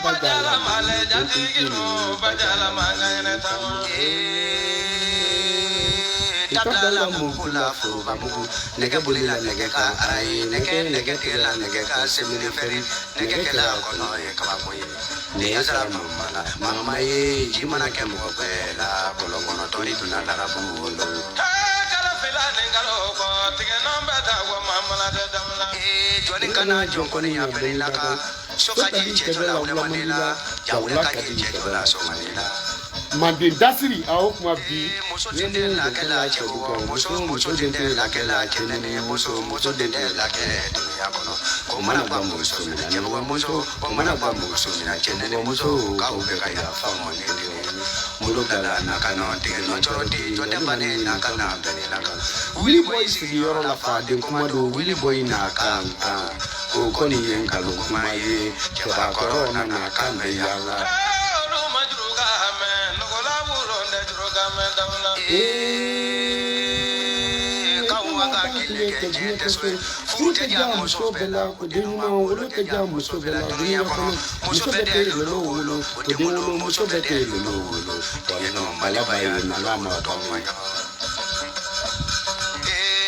bajala male jantigino bajala mangane tawa tabla mukula fuba mugu nege bulila nege ka ai nege tela nege ka semini feri nege kela kono e kabakoye ne yasara mama ye jimana ke mukopela kolokono toni tunala rabulo kala fela nengalo ko tige nomba tawa mama la damla joni kana jonkoni ya pelila ka sokaji chejola ulemanila jawla kaji chejola somanila Mande dasiri au kuma bi muso dende la kela chewo muso dende la kela chenene muso dende la ke dunia kono komana ba muso mina nyebo muso komana ba muso mina chenene muso ka ube ka ya famo ngene mulo dala na kano tigno choroti jonde bane na kana bene la ka Willy Boy sigi yoro la fa de kuma do Willy Boy na kan o koni yen kalu kuma ye cheba corona na kan be yala Fruta ya muso bela kudinma uruta ya muso bela dunia kono muso bete lolo ulo kudinma muso bete lolo ulo wano malaba ina lama tomo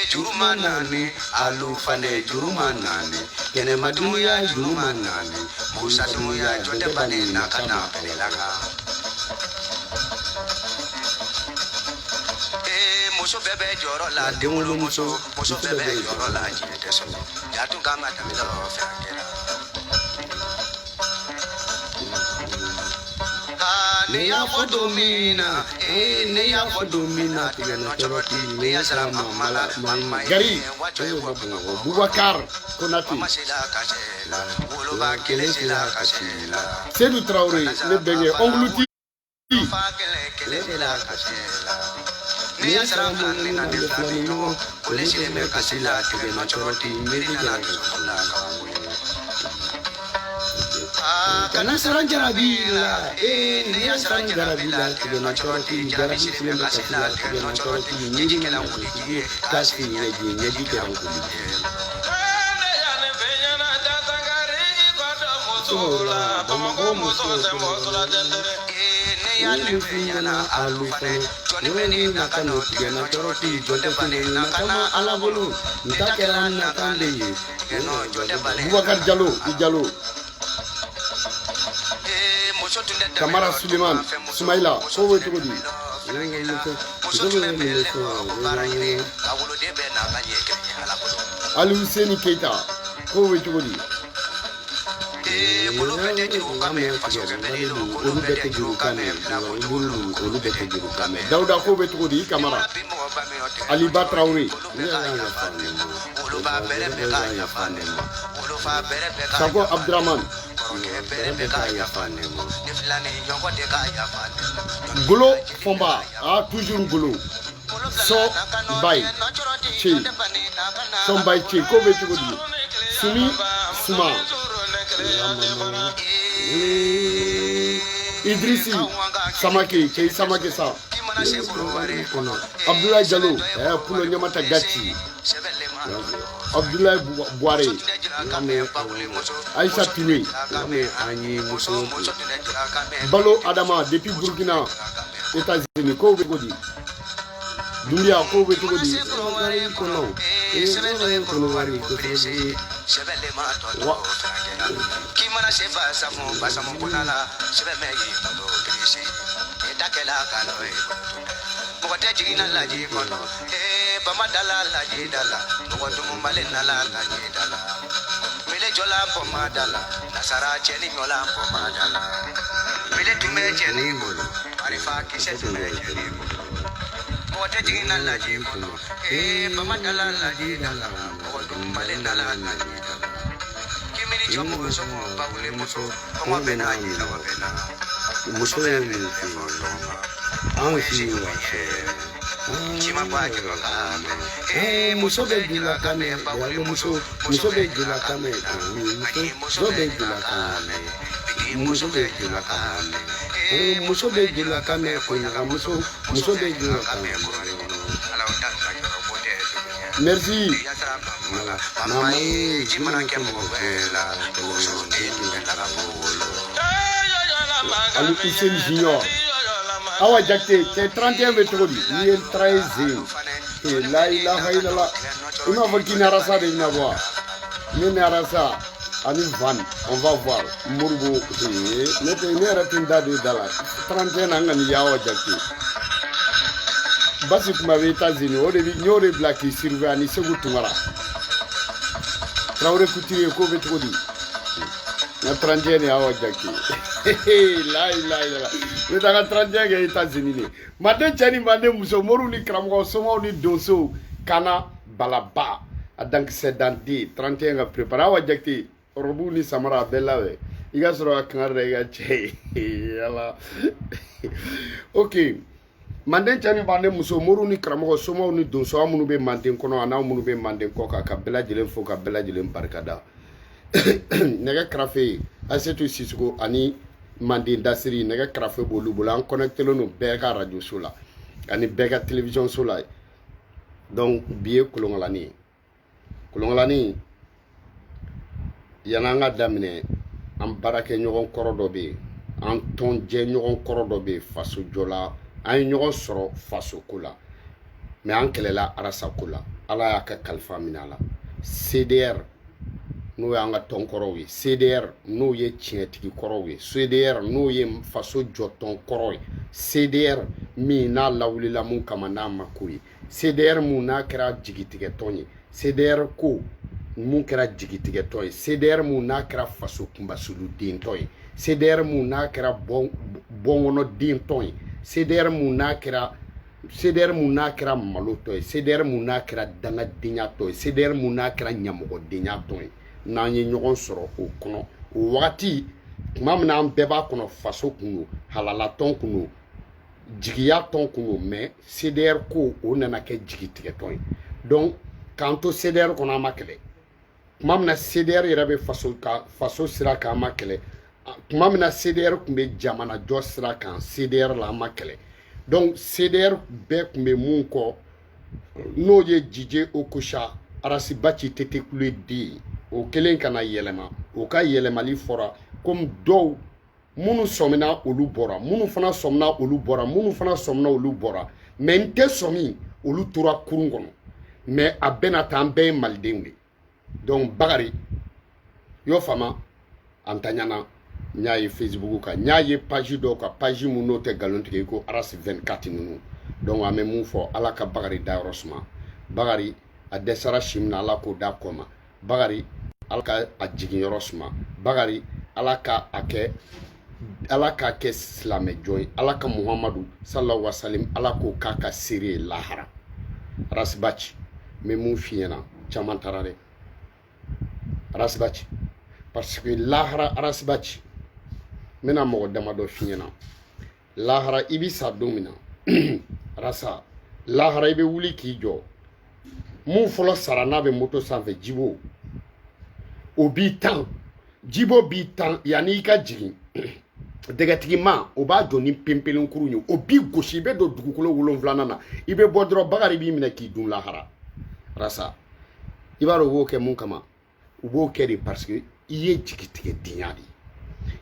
jurumanani alufane jurumanani yene madunia jurumanani musa dunia jote bane na kana pelelaka muso bebe joro la demulu muso bebe joro la jite so ya tu kama tamilo fangera ne ya fodomina ne ya fodomina tigano choroti ne ya salama mala mama gari Boubacar Konati bolo ba kele sila kasela Seydou Traoré le benye ongluti kele sila kasela Nia sarama nina de flamino, polisi me kasila tibe no choroti medi na sola kana saranjara bila nia saranjara bila tibe no choroti jarabi me kasila tibe no choroti nyeji kala ngudi kasi nyeji kala ngudi Sola, como se mola dendere Yana alufane Joni beni nakano tigena choroti jonte bane nakana alabulu Ntakela nakande Tigeno jonte bane Boubacar Diallo Kamara Suleiman Sumaila Kowe Tugodi Ali Husseini Keita Kowe Tugodi Mulu bete juru kame paso kemenilu mulu bete juru kame mulu bete juru kame Dauda ko betu di Kamara Ali Batraoui mulu ba bere beka ya fane mulu fa bere beka Sako Abdraman bere beka ya fane deflane nyongo de ka ya fane Golo Fomba a toujours Golo So Bay Chi So Bay Chi ko betu di Sumi Suma Idrissi Samake Kei Samake sa Abdoulaye Diallo Pulo Nyamata Gachi Abdoulaye Boire Aïssa Touré Balo Adama depuis Burkina États-Unis ko wegodi Dumbia ko wegodi kono kono wari ko Chevelle ma to Kimana seba samu kunala sebe meyi to krisi etakela kalo e mokote jigina laji kono bamadala laji dala mokotu mumbale nala laji dala mile jola po madala nasara cheni nyola po madala mile tume cheni bolo arifa kise tume cheni bolo mokote jigina laji kono bamadala laji dala mokotu mumbale nala laji dala Chomo muso paule muso como bena y la bena muso de mi ansi chima pa que lo kame muso de la kame paule muso de la kame muso de la kame muso de la kame muso de la kame kuina muso de la kame Merci. Mama, jimana kemo vela, uso ni ngala bolo. Ali Hussein Junior Awa Jakte c'est 31 métodi ni el 13 et la ilaha illallah ima volkina rasa de na voir ni rasa ani van on va voir Mourbo ne te ne ratinda de dala 31 anga ni Awa Jakte basi kuma be États-Unis o de nyore black surveiller ani segu tumara Traoré Couture ko betodi na 31 Awa Jakte la ilaha illallah ne daga 31 ga États-Unis ne mate chani mande muso moru ni kramgo somo ni doso kana balaba adank sedandi 31 ga prépara Awa Jakte robu ni samara belawe iga soro akangare ga che yala okay mande chani mande muso moru ni kramgo somo ni doso amunu be mande kono ana amunu be mande koka ka bela jelen fo ka bela jelen barkada nega krafe asetu sisugo ani mande dasiri nega krafe bolu bolan connecté no bega radio sola ani bega télévision sola donc biye kulongolani yananga damine am barake nyogon korodo be an ton je nyogon korodo be faso jola an nyogon soro faso kula mais an kelela arasa kula ala ya ka kalfa minala CDR no ya nga ton korowe CDR no ye tietiki korowe CDR no ye faso joton korowe CDR mi na lawlila mun kama na makuri CDR mu na kra jigitige tonyi CDR ko mun kra jigitige toy CDR mu na kra faso kumba sulu din toy CDR mu na kra bongono din toy CDR mu na kra malo toy CDR mu na kra danga dinya toy CDR mu na kra nyamogo dinya toy nanye nyogon soro o kono o wakati mamna am beba kono faso kunu halala ton kunu jigiya ton kunu mais CDR ko o nana ke jigitike ton donc kanto CDR kono amakele mamna CDR irabe faso sira ka amakele mamna CDR kumbe jamana jo sira kan CDR la amakele donc CDR be kumbe mun ko no ye jije okusha arasi bachi tete kule di o kelen kana yelema o ka yelemali fora comme do munu somina olu bora munu fana somna olu bora munu fana somna olu bora mais nte somi olu tora kurun kono mais a bena tan be maldengue donc bagari yo fama antanyana nyaay Facebook ka nyaay page do ka page mu no te galontige ko aras 24 nunu donc ame mu fo ala ka bagari dairosma bagari a desara shimna ala ko da koma bagari alaka a jigin yorosma bagari alaka ake alaka ke islame joy alaka Muhammadu sallallahu alaihi wasallam alako kaka siri lahara rasbachi me mu fiena chamantarare rasbachi parce que lahara rasbachi mena mo dama do fiena lahara ibisa domina rasa lahara ibe wuli ki jo mu folo sarana be moto sanfe jibo obi tan jibo bi tan yani ka jigin degatigi ma o ba doni pempelen kurunyo obi goshi be do dugukolo wolonflana na ibe bodro bagari bi mina ki dun lahara rasa ibaro wo ke mun kama ubo kedi parce que iye jigitige dinyadi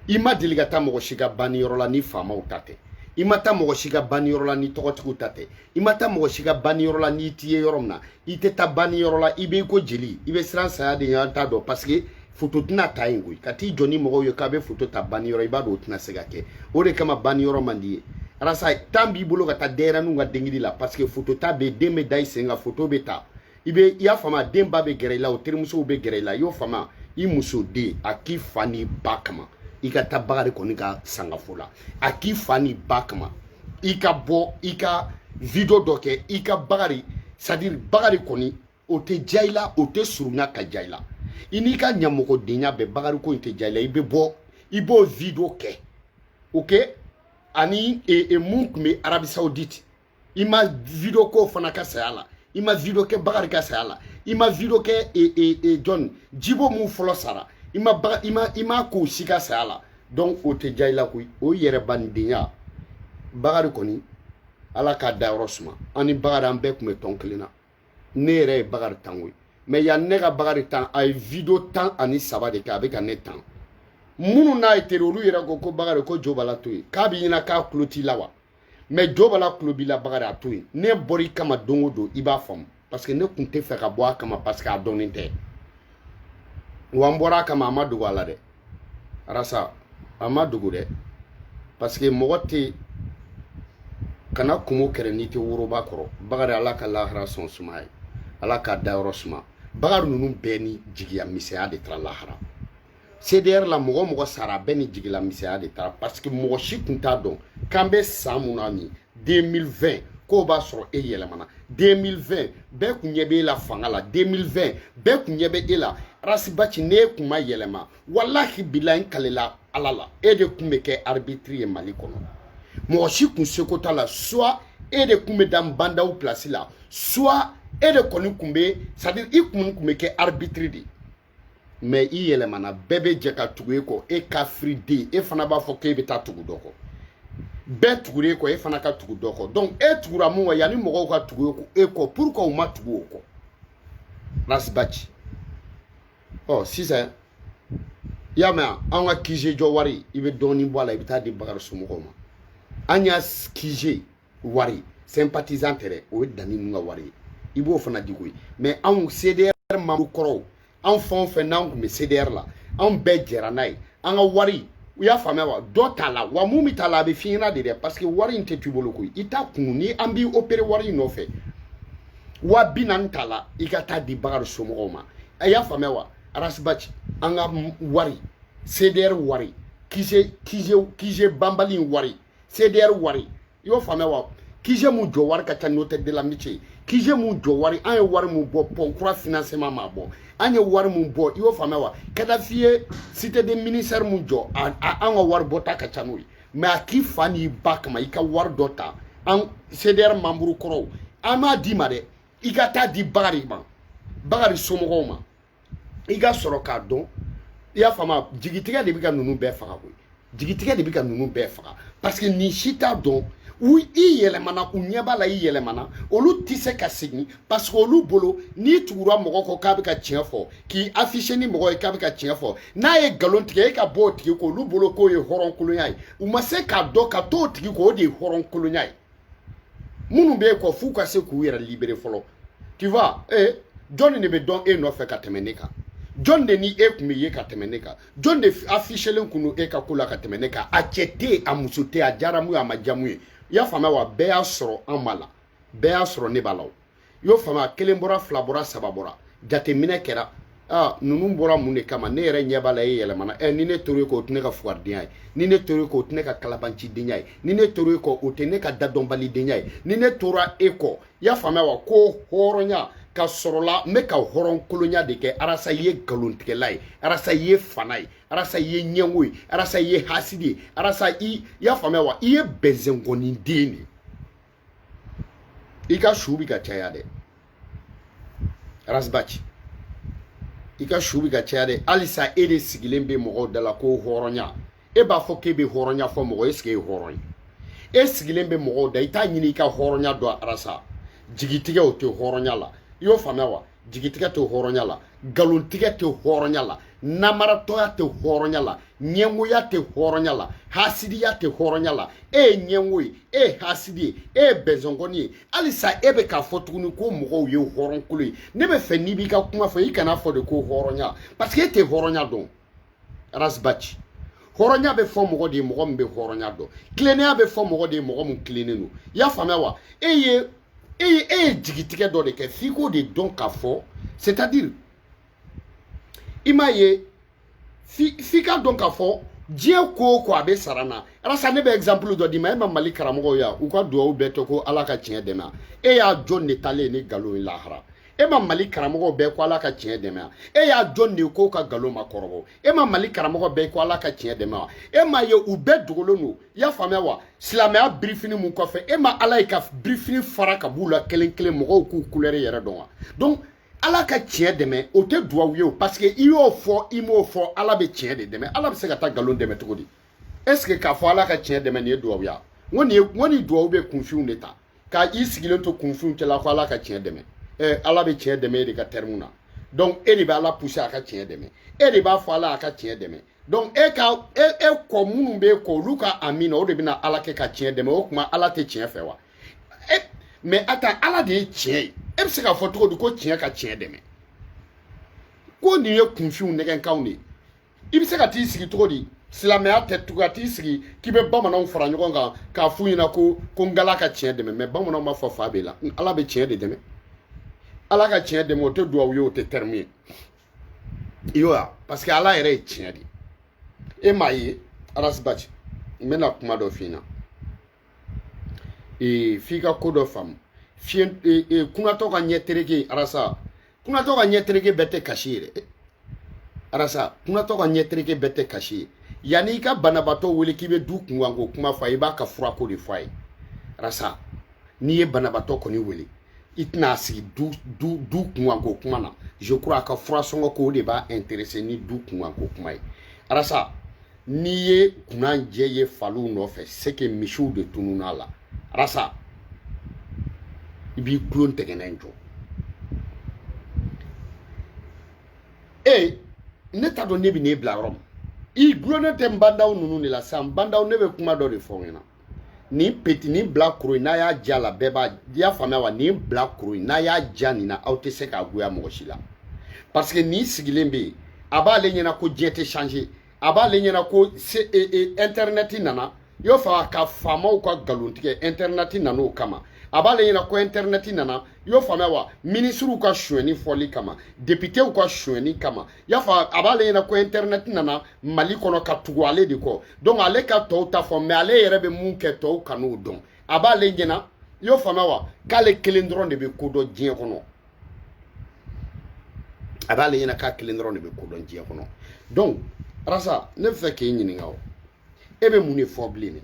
ima deligata mo shiga bani yorola ni fama utate imata mo shiga bani yorola ni togotiku tate imata mo shiga bani yorola ni tiye yoromna iteta bani yorola ibe ko jeli ibe sran saya de yanta do parce que photo tina taingu kati joni mo yo kabe photo ta bani yoro ibado tina segake ore kama bani yoro mandi rasa tambi bolo kata dera nunga dengidi la parce que photo ta be de medai senga photo beta ibe ya fama demba be gerela o termuso be gerela yo fama i muso de aki fani bakama ika tabagari koni ka sangafola aki fani bakama ika bo ika video doke ika bagari c'est-à-dire bagari koni o te jaila o te suruna ka jaila inika nyamoko dinya be bagari ko te jaila ibe bo ibo video ke ok ani munk me Arabie Saoudite ima video ko fana ka sayala ima video ke bagari ka sayala ima video ke John jibo mu folo sara ima ko sika sayala donc o te jayla ko o yere bandinya bagari koni ala ka dairosma ani bagari ambe ko me tonklina nere bagari tangoy mais ya nega bagari tan ay video tan ani saba de ka be ka netan munu n'a été olu yɛrɛ ko Bakari ko jo bala to yen k'a bɛ ɲɛna k'a tulo t'i la wa mais jo bala tulo b'i la Bakari a to yen ne bɔra i kama don o don i b'a faamu parce que ne tun tɛ fɛ ka bɔ a kama parce que a dɔnnen tɛ wa n bɔra a kama a ma dogo a la dɛ arasa a ma dogo dɛ parce que mɔgɔ tɛ kana kumo kɛrɛ n'i tɛ woroba kɔrɔ Bakari ala ka lahara sɔn suma ye ala ka dayɔrɔ suma Bakari ninnu bɛɛ ni jigiya misɛnya de taara lahara CDR la mɔgɔ sara bɛɛ ni jigila misɛnya de taara parce que mɔgɔ si tun t'a dɔn k'an bɛ san mun na nin 2020 k'o b'a sɔrɔ e yɛlɛmana 2020 bɛɛ kun ɲɛ bɛ e la fanga la 2020 bɛɛ kun ɲɛ bɛ e la Rasibachi ne kun ma yɛlɛma wallahi bilahi n kalela ala la e de kun bɛ kɛ arbitre ye Mali kɔnɔ mɔgɔ si kun seko t'a la soit e de kun bɛ da n bandaw place la soit e de kɔni kun bɛ c'est à dire i kun bɛ kɛ arbitre de mais i yɛlɛmana bɛɛ bɛ jɛ ka tugu e kɔ e kafiriden e fana b'a fɔ k'e bɛ taa tugu dɔ kɔ bɛɛ tugura e kɔ e fana ka tugu dɔ kɔ donc e tugura mun kɔ yanni mɔgɔw ka tugu e kɔ pourquoi u ma tugu o kɔ Rasibachi ɔ sisan i y'a mɛn an ka kije jɔ wari i bɛ dɔɔnin bɔ a la i bɛ taa di Bakari somɔgɔw ma an y'a kije wari sympathisant tɛ dɛ o ye danni ninnu ka wari ye i b'o fana di koyi mais anw CDR membre kɔrɔw anw fɛn o fɛn n'anw tun bɛ CDR la anw bɛɛ jɛra n'a ye an ka wari u y'a faamuya wa dɔ t'a la wa mun bɛ t'a la a bɛ f'i ɲɛna de dɛ parce que wari in tɛ to i bolo koyi i t'a kun ni an b'i opérer wari in nɔfɛ 40,000 t'a la i ka taa di Bakari somɔgɔw ma a y'a faamuya wa Rasibachi an ka wari CDR wari kije banbali in wari CDR wari i y'o faamuya wa kije mun jɔ wari ka ca n'o tɛ de la mice kije mun jɔ wari an ye wari mun bɔ pont kura financement ma bɔ an ye wari mun bɔ i y'o faamuya wa Kadafi ye cité des ministères mun jɔ an ka wari bɔta ka ca n'o ye mais a k'i fa n'i ba kama i ka wari dɔ ta an CDR membre kɔrɔw an m'a d'i ma dɛ i ka taa di Bakari ma Bakari somɔgɔw ma i ka sɔrɔ k'a dɔn i y'a faamuya jigitigɛ de bɛ ka ninnu bɛɛ faga koyi jigitigɛ de bɛ ka ninnu bɛɛ faga parce que nin si t'a dɔn u i yɛlɛmana u ɲɛ b'a la i yɛlɛmana olu tɛ se ka segin parce que olu bolo n'i tugura mɔgɔ kɔ k'a bɛ ka tiɲɛ fɔ k'i afficher ni mɔgɔ ye k'a bɛ ka tiɲɛ fɔ n'a ye nkalon tigɛ e ka bɔ o tigi kɔ olu bolo k'o ye hɔrɔnkolonya ye u ma se k'a dɔn ka t'o tigi kɔ o de ye hɔrɔnkolonya ye minnu bɛ e kɔ f'u ka se k'u yɛrɛ libérer fɔlɔ tu vois jɔn de bɛ dɔn e nɔfɛ ka tɛmɛ ne kan jɔn de ni e kun bɛ ye ka tɛmɛ ne kan jɔn de affichelen kun don e ka ko la ka tɛmɛ ne kan a cɛ tɛ yen a muso tɛ yen a diyara mun ye a ma diya mun ye i y'a faamuya wa bɛɛ y'a sɔrɔ an b'a la bɛɛ y'a sɔrɔ ne b'a la o i y'o faamuya kelen bɔra fila bɔra saba bɔra jateminɛ kɛra ninnu bɔra mun de kama ne yɛrɛ ɲɛ b'a la e yɛlɛmana ni ne tor'e kɔ o tɛ ne ka fugaridenya ye ni ne tor'e kɔ o tɛ ne ka kalabancidenya ye ni ne tor'e kɔ o tɛ ne ka dadɔnbalidenya ye ni ne tora e kɔ i y'a faamuya wa ko hɔrɔnya ka sɔrɔla n bɛ ka hɔrɔnkolonya de kɛ arasa i ye nkalontigɛla ye arasa i ye fana ye arasa i ye ɲɛngo ye arasa i ye hasidi ye arasa i y'a faamuya wa i ye bɛnzɛngɔniden de i ka su bɛ ka caya dɛ Rasibachi i ka su bɛ ka caya dɛ halisa e de sigilen bɛ mɔgɔw da la ko hɔrɔnya e b'a fɔ k'e bɛ hɔrɔnya fɔ mɔgɔ est-ce que e ye hɔrɔn ye e sigilen bɛ mɔgɔw da i t'a ɲini i ka hɔrɔnya dɔn arasa jigitigɛ o tɛ hɔrɔnya la i y'o faamuya wa jigitigɛ tɛ hɔrɔnya la nkalontigɛ tɛ hɔrɔnya la namaratɔya tɛ hɔrɔnya la ɲɛngoya tɛ hɔrɔnya la hasidiya tɛ hɔrɔnya la e ye ɲɛngo ye e ye hasidi ye e ye bɛnzɔngɔni ye halisa e bɛ k'a fɔ tuguni ko mɔgɔw ye hɔrɔnkolo ye ne bɛ fɛ n'i b'i ka kuma fɔ i kana fɔ de ko hɔrɔnya parce que e tɛ hɔrɔnya dɔn Rasibachi hɔrɔnya bɛ fɔ mɔgɔ de ye mɔgɔ min bɛ hɔrɔnya dɔn tilennenya bɛ fɔ mɔgɔ de ye mɔgɔ min tilennen don i y'a faamuya wa e ye jigitigɛ dɔ de kɛ f'i k'o de dɔn k'a fɔ c'est-à-dire i m'a ye f'i ka dɔn k'a fɔ diɲɛ ko o ko a bɛ sara n na alasa ne bɛ exemple dɔ d'i ma e ma Mali karamɔgɔw ye u ka dugawu bɛɛ to ko Ala ka tiɲɛ dɛmɛ e y'a jɔn de talen ni nkalon ye lahara e ma Mali karamɔgɔw bɛɛ ko Ala ka tiɲɛ dɛmɛ e y'a jɔn de k'o ka nkalon ma kɔrɔbɔ e ma Mali karamɔgɔ bɛɛ ko Ala ka tiɲɛ dɛmɛ e m'a ye u bɛɛ dogolen don i y'a faamuya wa silamɛya birifini mun kɔfɛ e ma Ala ye ka birifini fara ka b'u la kelen kelen mɔgɔw k'u couleur yɛrɛ dɔn wa donc Ala ka tiɲɛ dɛmɛ o tɛ duwawu ye o parce que i y'o fɔ i m'o fɔ Ala bɛ tiɲɛ de dɛmɛ Ala bɛ se ka taa nkalon dɛmɛ cogo di est-ce que k'a fɔ Ala ka tiɲɛ dɛmɛ nin ye duwawu ye n ko nin duwawu bɛ kunfinw de ta ka i sigilen to kunfinw cɛla ko Ala ka tiɲɛ dɛmɛ Ala bɛ tiɲɛ dɛmɛ e de ka terme na donc e de bɛ Ala pousser a ka tiɲɛ dɛmɛ e de b'a fɔ Ala a ka tiɲɛ dɛmɛ donc e ko munun be ko luka amina o de bina ala ke ka tiɲɛ dɛmɛ o kuma ala tɛ tiɲɛ fɛ wa mais attends ala de ye tiɲɛ ye e bɛ se ka fɔ cogo di ko tiɲɛ ka tiɲɛ dɛmɛ ko nin ye kunfinw nɛgɛnkanw de i bɛ se ka t'i sigi cogo di silamɛya tɛ tugu ka t'i sigi k'i bɛ bamananw fara ɲɔgɔn kan k'a f'u ɲɛna ko n gala ka tiɲɛ dɛmɛ mais bamananw b'a fɔ fa b'e la ala bɛ tiɲɛ de dɛmɛ ala ka tiɲɛ dɛmɛ o tɛ duwawu ye o tɛ terme ye i y'o ye parce que ala yɛrɛ ye tiɲɛ de e m'a ye arasibaci n bɛna kuma dɔ f'i ɲɛna f'i ka ko dɔ faamu kunatɔ ka ɲɛ tereke arasa kunatɔ ka ɲɛ tereke bɛɛ tɛ kasi ye dɛ arasa kunatɔ ka ɲɛ tereke bɛɛ tɛ kasi ye yanni i ka banabaatɔ wele k'i bɛ du kunkan ko kuma fɔ a ye i b'a ka furako de fɔ a ye arasa n'i ye banabaatɔ kɔni wele i tɛna sigi du kunkan ko kuma na je crois a ka furasɔngɔ ko o de b'a intéressé ni du kunkan ko kuma ye arasa n'i ye kunanjɛ ye faliw nɔfɛ c'est que misiw de tunun'a la arasa i b'i kulon tɛgɛnɛ jɔ ne t'a dɔn ne bɛ n'e bila yɔrɔ min i gulonnen tɛ n bandaw ninnu de la sisan n bandaw ne bɛ kuma dɔ de fɔ n ɲɛna nin peti nin bila kuru in n'a y'a ja la bɛɛ b'a i y'a faamuya wa nin bila kuru in n'a y'a ja nin na aw tɛ se k'a goya mɔgɔ si la parce que nin sigilen bɛ yen a b'ale ɲɛna ko diɲɛ tɛ changer a b'ale ɲɛna ko internet nana i y'o fɔ a ka faamaw ka nkalon tigɛ internet nana o kama a b'ale ɲɛna ko internet nana i y'o faamuya wa ministrew ka sonyɛni fɔli kama députéw ka sonyɛni kama i y'a fɔ a b'ale ɲɛna ko internet nana mali kɔnɔ ka tugu ale de kɔ donc ale ka tɔw ta fɔ mais ale yɛrɛ bɛ mun kɛ tɔw kan'o dɔn a b'ale ɲɛna i y'o faamuya wa k'ale kelen dɔrɔn de bɛ ko dɔn diɲɛ kɔnɔ a b'ale ɲɛna k'a kelen dɔrɔn de bɛ ko dɔn diɲɛ kɔnɔ donc arasa ne bɛ fɛ k'e ɲininka o e bɛ mun de fɔ bilen ne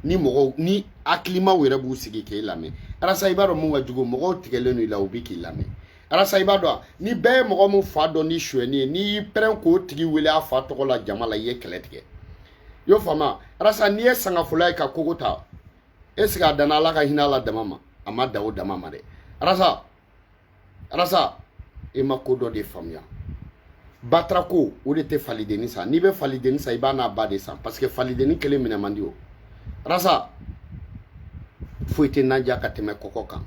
ni mɔgɔw ni hakilimaw yɛrɛ b'u sigi k'e lamɛn arasa i b'a dɔn mun ka jugu mɔgɔw tigɛlen don i la u bɛ k'i lamɛn arasa i b'a dɔn ni bɛɛ ye mɔgɔ min fa dɔn ni sonyɛni ye n'i y'i pɛrɛn k'o tigi wele a fa tɔgɔ la jama la i ye kɛlɛ tigɛ i y'o faamuya arasa n'i ye sangafola ye ka kogo ta est-ce que a danna ala ka hinɛ a la dama ma a ma da o dama ma dɛ arasa e ma ko dɔ de faamuya batarako o de tɛ falideni san n'i bɛ falideni san i b'a n'a ba de san parce que falideni kelen minɛ man di o arasa foyi tɛ naja ka tɛmɛ kɔkɔ kan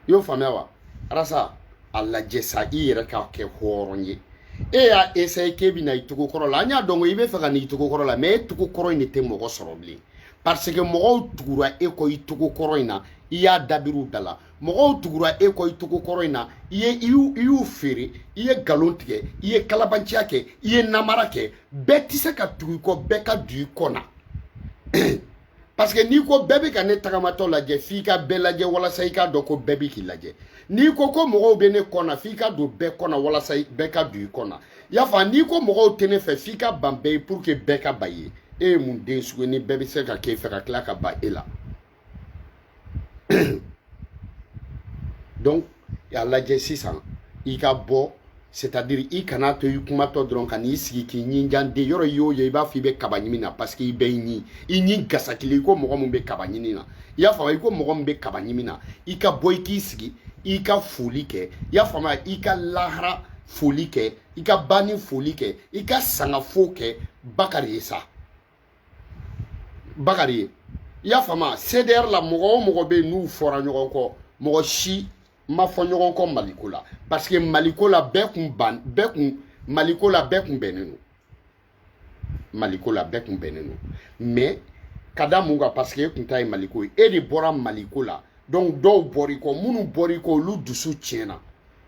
i y'o faamuya wa arasa a lajɛ sa i yɛrɛ ka kɛ hɔrɔn ye e y'a essayer k'e bɛ na i tugu kɔrɔ la an y'a dɔn ko i bɛ fɛ ka n'i tugu kɔrɔ la mais e tugu kɔrɔ in de tɛ mɔgɔ sɔrɔ bilen parce que mɔgɔw tugura e kɔ i tugu kɔrɔ in na i y'a dabiriw da la mɔgɔw tugura e kɔ i tugu kɔrɔ in na i y'u feere i ye nkalon tigɛ i ye kalabanciya kɛ i ye namara kɛ bɛɛ tɛ se ka tugu i kɔ bɛɛ ka don i kɔ na parce que n'i ko bɛɛ bɛ ka ne tagamatɔ lajɛ f'i ka bɛɛ lajɛ walasa i k'a dɔn ko bɛɛ bɛ k'i lajɛ n'i ko mɔgɔw bɛ ne kɔ na f'i ka don bɛɛ kɔ na walasa bɛɛ ka don i kɔ na i y'a fɔ n'i ko mɔgɔw tɛ ne fɛ f'i ka ban bɛɛ ye pour que bɛɛ ka ban i ye e ye mun den sugu ni bɛɛ bɛ se ka k'e fɛ ka tila ka ban e la donc a lajɛ sisan i ka bɔ c'est-à-dire i kana to i kumatɔ dɔrɔn ka n'i sigi k'i ɲinjan den yɔrɔ i y'o ye i b'a fɔ i bɛ kaba ɲimi na parce que i bɛ i ɲi gasakili i ko mɔgɔ min bɛ kaba ɲini na i y'a faamu i ko mɔgɔ min bɛ kaba ɲimi na i ka bɔ i k'i sigi i ka foli kɛ i y'a faamu i ka lahara foli kɛ i ka banni foli kɛ i ka sangafo kɛ Bakari ye sa Bakari ye i y'a faamu CDR la mɔgɔ o mɔgɔ bɛ yen n'u fɔra ɲɔgɔn kɔ mɔgɔ si ma fɔ ɲɔgɔn kɔ Maliko la parce que Maliko la bɛɛ kun Maliko la bɛɛ kun bɛnnen don Maliko la bɛɛ kun bɛnnen don mais ka da mun kan parce que e kun ta ye Maliko ye e de bɔra Maliko la donc dɔw bɔr'i kɔ minnu bɔr'i kɔ olu dusu tiɲɛna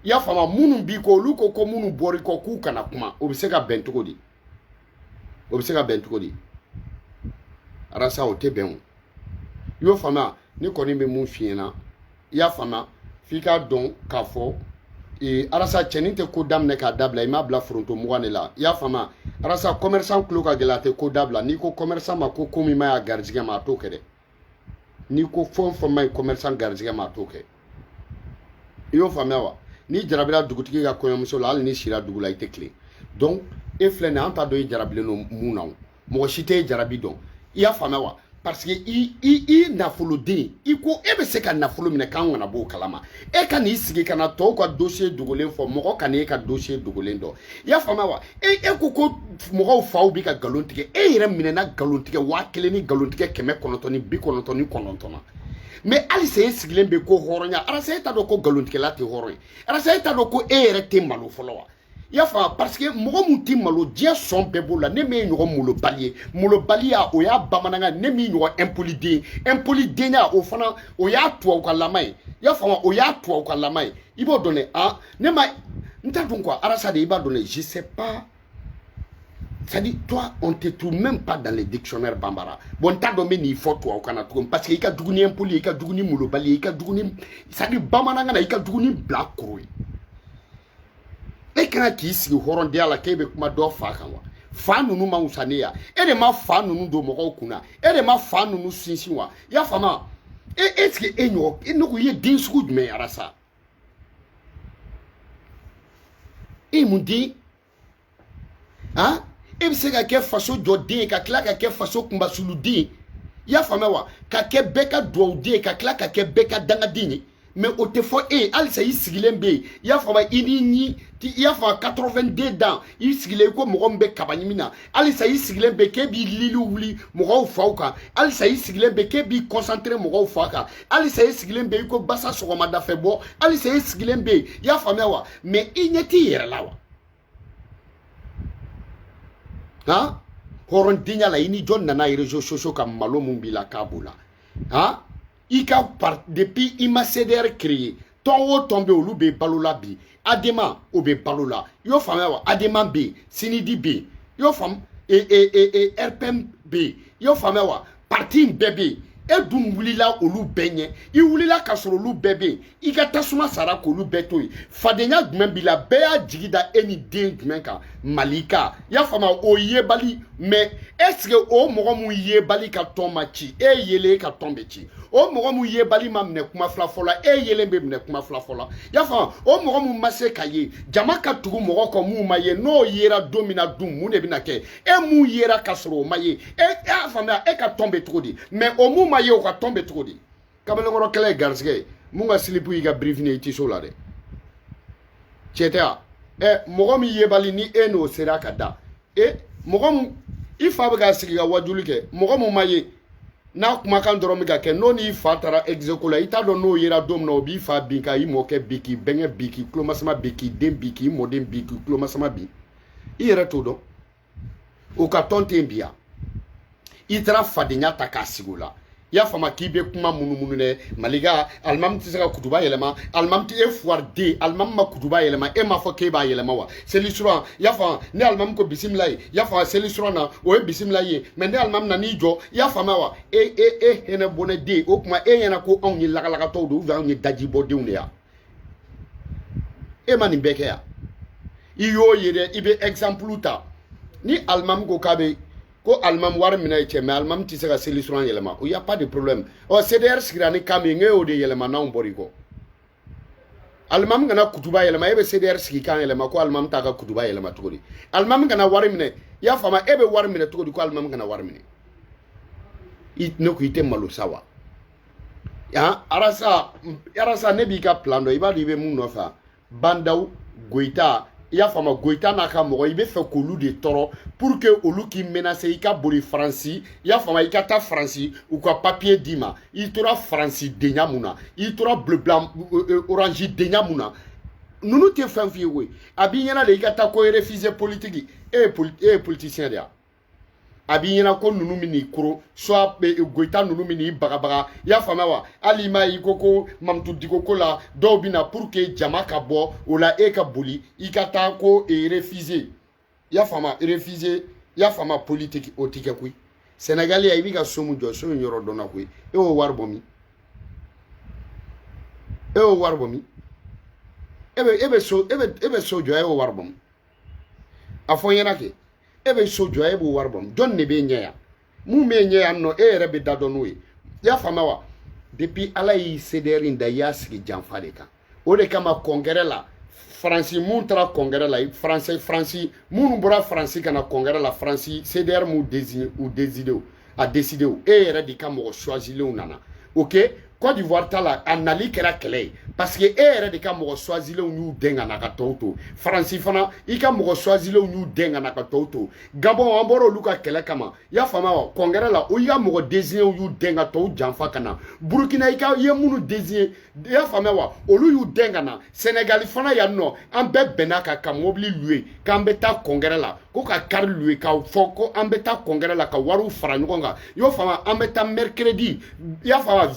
i y'a faamu minnu b'i kɔ olu ko ko minnu bɔr'i kɔ k'u kana kuma o bɛ se ka bɛn cogo di o bɛ se ka bɛn cogo di arasa o tɛ bɛn o i y'o faamuya ne kɔni bɛ mun f'i ɲɛna i y'a faamuya f'i k'a dɔn k'a fɔ arasa cɛnin tɛ ko daminɛ k'a dabila i m'a bila foronto mugan de la i y'a faamuya arasa commerçant tulo ka gɛlɛn a tɛ ko dabila n'i ko commerçant ma ko min ma y'a garijɛgɛ ma a t'o kɛ dɛ n'i ko fɛn o fɛn ma ɲi commerçant garijɛgɛ ma a t'o kɛ i y'o faamuya wa n'i jarabira dugutigi ka kɔɲɔmuso la hali n'i sira dugu la i tɛ tilen donc e filɛ nin ye an t'a dɔn i jarabilen don mun na o mɔgɔ si t'e jarabi dɔn i y'a faamuya wa parce que i nafoloden i ko e be se ka nafolo minɛ kan ŋana b'o kalama e ka n'i sigi kana tɔw ka dossier dogolen fɔ mɔgɔ ka n'e ka dossier dogolen dɔn i y'a faamuya wa e ko mɔgɔw faw bi ka galon tigɛ e yɛrɛ minɛna galon tigɛ 1000 ni galon tigɛ 999 na mais halisa e sigilen bɛ ko hɔrɔnya arasa e t'a dɔn ko galon tigɛla tɛ hɔrɔn ye arasa e t'a dɔn ko e yɛrɛ tɛ malo fɔlɔ wa i y'a faamu parce que mɔgɔ mun ti malo diɲɛ sɔn bɛɛ b'o la ne min ye ɲɔgɔn molobali ye molobaliya o y'a bamanankan ne min ɲɔgɔn impolidenya o fana o y'a tubabu ka lama ye i y'a faamu o y'a tubabu ka lama ye i b'o dɔn dɛ ne ma n t'a dɔn quoi arasa de i b'a dɔn dɛ je sais pas c'est-à-dire toi on te trouve même pas dans les dictionnaires bambara bon n t'a dɔn n bɛ nin fɔ tubabu kan na tuguni parce que i ka jugu ni impoli ye i ka jugu ni molobali ye i ka jugu ni c'est-à-dire bamanankan na i ka jugu ni bilakoro ye e kana k'i sigi hɔrɔndenya la k'e bɛ kuma dɔ fa kan wa fa ninnu ma wusa ne ya e de ma fa ninnu don mɔgɔw kunna e de ma fa ninnu sinsin wa i y'a faamu est-ce que e ɲɔgɔn ne ko i ye den sugu jumɛn ye arasa e ye mun den e bɛ se ka kɛ faso jɔden ye ka tila ka kɛ faso kunbasuluden i y'a faamuya wa ka kɛ bɛɛ ka dugawuden ye ka tila ka kɛ bɛɛ ka dangaden ye mais o te fɔ halisa i sigilen bɛ yen i y'a faamu i ni i y'a faamu 82 dan i sigilen ko mɔgɔ min bɛ kaba ɲimi na halisa i sigilen bɛ k'e b'i lili wuli mɔgɔw faw kan halisa i sigilen bɛ k'e b'i concentré mɔgɔw fa kan halisa i sigilen bɛ i ko basa sɔgɔmada fɛ bɔ halisa i sigilen bɛ yen i y'a faamuya wa mais i ɲɛ t'i yɛrɛ la wa hɔrɔndenya la i ni jɔn nana réseaux sociaux ka malo mun b'i la k'a b'o la i ka depuis i ma CDR créé tɔn o tɔn bɛ olu bɛ balo la bi Adema o bɛ balo la i y'o faamuya wa Adema bɛ yen Sinidi bɛ yen i y'o faamu RPM bɛ yen i y'o faamuya wa parti in bɛɛ bɛ yen e dun wulila olu bɛɛ ɲɛ i wulila ka sɔrɔ olu bɛɛ bɛ yen i ka tasuma sara k'olu bɛɛ to yen fadenya jumɛn b'i la bɛɛ y'a jigi da e ni den jumɛn kan Malika i y'a faamuya o yebali mais est ce que o mɔgɔ mun yebali ka tɔn ma ci e yelen ka tɔn bɛ ci o mɔgɔ mun yebali ma minɛ kuma fila fɔ la e yelen bɛ minɛ kuma fila fɔ la i y'a faamu o mɔgɔ mun ma se ka ye jama ka tugu mɔgɔ kɔ mun ma ye n'o yera don min na dun mun de bɛna kɛ e mun yera ka sɔrɔ o ma ye e y'a faamuya e ka tɔn bɛ cogo di mais o mun ma ye o ka tɔn bɛ cogo di kamalenkɔrɔ kɛlɛ ye garisɛgɛ ye mun ka silipu y'i ka birifini i ti so la dɛ tiɲɛ tɛ wa mɔgɔ min yebali ni e n'o sera ka da mɔgɔ mun i fa bɛ ka sigi ka wajuli kɛ mɔgɔ mun ma ye n'a kumakan dɔrɔn bɛ ka kɛ n'o n'i fa taara execo la i t'a dɔn n'o yera don min na o b'i fa bin ka i mɔkɛ bin k'i bɛnkɛ bin k'i tulomasama bin k'i den bin k'i mɔden bin k'i tulomasama bin i yɛrɛ t'o dɔn o ka tɔn tɛ yen bi yan i taara fadenya ta k'a sigi o la i y'a faamu k'i bɛ kuma munumunu dɛ Malika alimami tɛ se ka kutuba yɛlɛma alimami tɛ e fuwariden alimami ma kutuba yɛlɛma e m'a fɔ k'e b'a yɛlɛma wa seli suran i y'a faamu ne alimami ko bisimila ye i y'a faamu seli suran na o ye bisimila ye mais ne alimami na n'i jɔ i y'a faamuya wa e hinɛ bɔnɛ den o tuma e ɲɛna ko anw ye lagalagatɔw de ou anw ye dajibɔdenw de yan e ma nin bɛɛ kɛ yan i y'o ye dɛ i bɛ exemple ta ni alimami ko k'a bɛ ko alimami wari minɛ i cɛ mais alimami tɛ se ka seli suran yɛlɛma o y a pas de problème CDR sigira ni kan min ye o de yɛlɛma n'anw bɔra i kɔ alimami kana kutuba yɛlɛma e bɛ CDR sigi kan yɛlɛma ko alimami t'a ka kutuba yɛlɛma cogo di alimami kana wari minɛ i y'a faamu e bɛ wari minɛ cogo di ko alimami kana wari minɛ ne ko i tɛ malo sa wa arasa ne b'i ka plan dɔn i b'a dɔn i bɛ mun nɔfɛ Bandaw Goyita i y'a faamu Goyita n'a ka mɔgɔ i bɛ fɛ k'olu de tɔɔrɔ pour que olu k'i menacer i ka boli Faransi i y'a faamu i ka taa Faransi u ka papier d'i ma i tora Faransi denya mun na i tora bleu blanc orange denya mun na ninnu tɛ fɛn f'i ye koyi a b'i ɲɛna de i ka taa ko réfugié politique e ye politicien de ye a b'i ɲɛna ko ninnu min n'i koro soit Goyita ninnu min n'i bagabaga i y'a faamuya wa hali i ma i ko Mamutu Diko ko la dɔw bɛ na pour que jama ka bɔ o la e ka boli i ka taa ko réfugié i y'a faamuya réfugié i y'a faamuya politique o tɛ kɛ koyi Sénégalais i b'i ka so mun jɔ so in yɔrɔ dɔn na koyi e y'o wari bɔ min e y'o wari bɔ min e bɛ so jɔ e y'o wari bɔ min a fɔ n ɲɛna kɛ e bɛ so jɔ e b'o wari bɔ jɔn de b'e ɲɛ yan mun b'e ɲɛ yan nɔ e yɛrɛ bɛ da dɔn n'o ye i y'a faamuya wa depuis ala y'i CDR in da i y'a sigi janfa de kan o de kama congrès la Faransi mun taara congrès la Faransi minnu bɔra Faransi ka na congrès la Faransi CDR m'u désigné a décidé ou e yɛrɛ de ka mɔgɔ choisilenw nana ok Côte d'Ivoire ta la a nali kɛra kɛlɛ ye parce que e yɛrɛ de ka mɔgɔ choisilenw y'u den ka na ka tɔw to Faransi fana i ka mɔgɔ choisilenw y'u den ka na ka tɔw to Gabon an bɔra olu ka kɛlɛ kama i y'a faamuya wa congrès la o i ka mɔgɔ désigné y'u den ka tɔw janfa ka na Burkina i ye minnu désigné i y'a faamuya wa olu y'u den ka na Sénégal fana yan nɔ an bɛɛ bɛnna kan ka mobili louer k'an bɛ taa congrès la ko ka carte louer k'a fɔ ko an bɛ taa congrès la ka wariw fara ɲɔgɔn kan i y'o faamuya an bɛ taa mercredi i y'a faamuya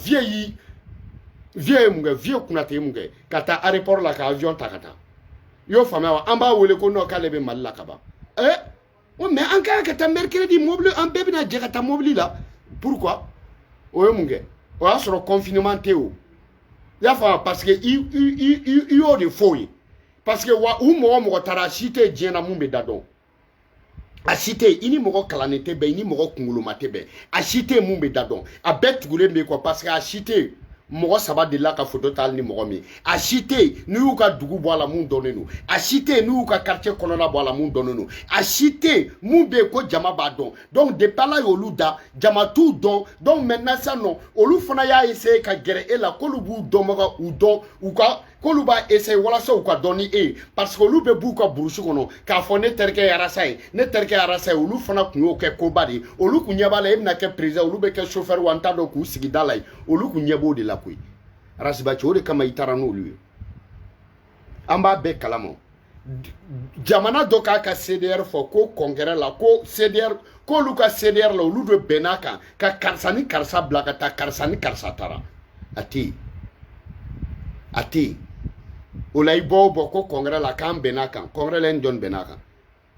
vieux ye mun kɛ vieux Kunate ye mun kɛ ka taa aéroport la ka avion ta ka taa i y'o faamuya wa an b'a wele ko non k'ale bɛ Mali la ka ban mais an ka ka taa mercredi mobili an bɛɛ bɛna jɛ ka taa mobili la pourquoi o ye mun kɛ o y'a sɔrɔ confinement tɛ o i y'a faamuya parce que i y'o de fɔ o ye parce que wa u mɔgɔ taara a si tɛ diɲɛ na mun bɛ da dɔn a si tɛ yen i ni mɔgɔ kalannen tɛ bɛn i ni mɔgɔ kunkoloma tɛ bɛn a si tɛ yen mun bɛ da dɔn a bɛɛ tugulen bɛ quoi parce que a si tɛ yen mɔgɔ saba de la ka photo ta ni mɔgɔ min a si tɛ yen n'u y'u ka dugu bɔ a la mun dɔnnen don a si tɛ yen n'u y'u ka quartier kɔnɔna bɔ a la mun dɔnnen don a si tɛ yen mun bɛ yen ko jama b'a dɔn donc depuis ala y'olu da jama t'u dɔn donc maintenant sisan nɔ olu fana y'a essayer ka gɛrɛ e la k'olu b'u dɔnbaga u dɔn u ka k'olu b'a essayer walasa u ka dɔn ni e ye parce que olu bɛ b'u ka burusi kɔnɔ k'a fɔ ne terikɛ ye arasa ye ne terikɛ ye arasa ye olu fana tun y'o kɛ koba de ye olu tun ɲɛ b'a la e bɛna kɛ président olu bɛ kɛ chauffeur wa n t'a dɔn k'u sigi da la ye olu tun ɲɛ b'o de la koyi arasibaci o de kama i taara n'olu ye an b'a bɛɛ kalama jamana dɔ k'a ka CDR fɔ ko congrès la ko CDR k'olu ka CDR la olu de bɛnn'a kan ka karisa ni karisa bila ka taa karisa ni karisa taara a tɛ yen a tɛ yen o la i bɔ o bɔ ko congrès la k'an bɛnn'a kan congrès la ni jɔn bɛnn'a kan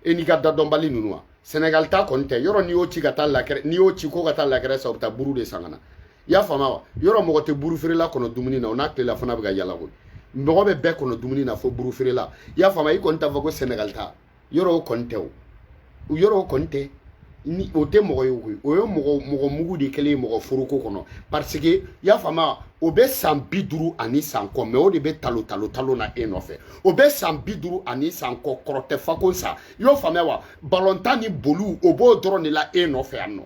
e n'i ka dadɔnbali ninnu wa Sénégal ta kɔni tɛ yɔrɔ n'i y'o ci ka taa lakɛrɛ n'i y'o ci ko ka taa lakɛrɛ sa o bɛ taa buru de san ka na i y'a faamuya wa yɔrɔ mɔgɔ tɛ buru feerela kɔnɔ dumuni na o n'a tilela fana bɛ ka yala koyi mɔgɔ bɛ bɛɛ kɔnɔ dumuni na fo buru feerela i y'a faamuya i kɔni t'a fɔ ko Sénégal ta yɔrɔ o kɔni tɛ o yɔrɔ o kɔni tɛ ni o tɛ mɔgɔ ye koyi o ye mɔgɔ mugu de kɛlen ye mɔgɔ foroko kɔnɔ parce que i y'a faamuya o bɛ san 50 ani san kɔ mais o de bɛ talo na e nɔfɛ o bɛ san 50 ani san kɔ kɔrɔ tɛ fako sa i y'o faamuya wa balontan ni boliw o b'o dɔrɔn de la e nɔfɛ yan nɔ